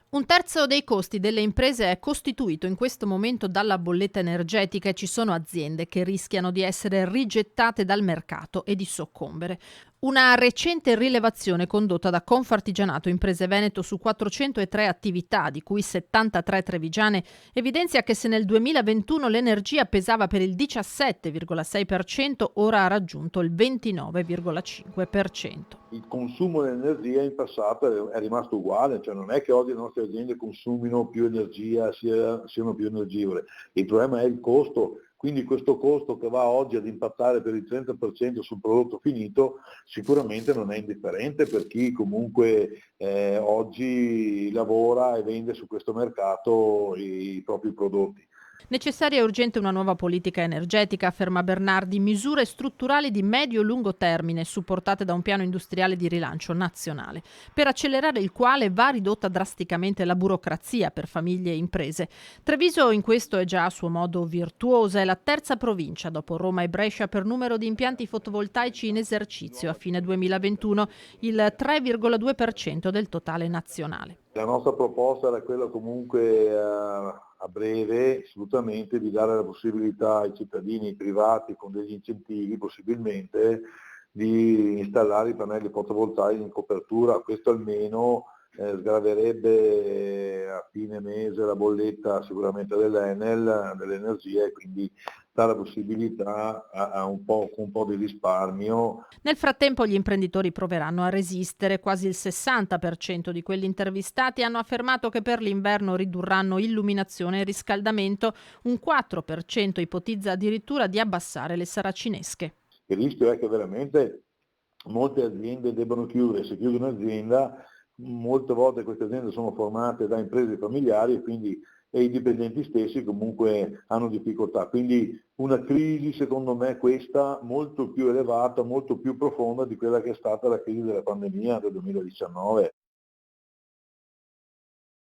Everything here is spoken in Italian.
Un terzo dei costi delle imprese è costituito in questo momento dalla bolletta energetica e ci sono aziende che rischiano di essere rigettate dal mercato e di soccombere. Una recente rilevazione condotta da Confartigianato Imprese Veneto su 403 attività, di cui 73 trevigiane, evidenzia che se nel 2021 l'energia pesava per il 17,6%, ora ha raggiunto il 29,5%. Il consumo di energia in passato è rimasto uguale, cioè non è che oggi le nostre aziende consumino più energia, siano più energivore, il problema è il costo, quindi questo costo che va oggi ad impattare per il 30% sul prodotto finito sicuramente non è indifferente per chi comunque oggi lavora e vende su questo mercato i propri prodotti. Necessaria e urgente una nuova politica energetica, afferma Bernardi, misure strutturali di medio-lungo termine supportate da un piano industriale di rilancio nazionale, per accelerare il quale va ridotta drasticamente la burocrazia per famiglie e imprese. Treviso in questo è già a suo modo virtuosa, è la terza provincia dopo Roma e Brescia per numero di impianti fotovoltaici in esercizio a fine 2021, il 3,2% del totale nazionale. La nostra proposta era quella comunque a breve assolutamente di dare la possibilità ai cittadini privati con degli incentivi possibilmente di installare i pannelli fotovoltaici in copertura, questo almeno sgraverebbe a fine mese la bolletta sicuramente dell'Enel, dell'energia e quindi dà la possibilità con un po' di risparmio. Nel frattempo gli imprenditori proveranno a resistere. Quasi il 60% di quelli intervistati hanno affermato che per l'inverno ridurranno illuminazione e riscaldamento, un 4% ipotizza addirittura di abbassare le saracinesche. Il rischio è che veramente molte aziende debbano chiudere, se chiude un'azienda, molte volte queste aziende sono formate da imprese familiari e i dipendenti stessi comunque hanno difficoltà. Quindi una crisi secondo me questa molto più elevata, molto più profonda di quella che è stata la crisi della pandemia del 2019.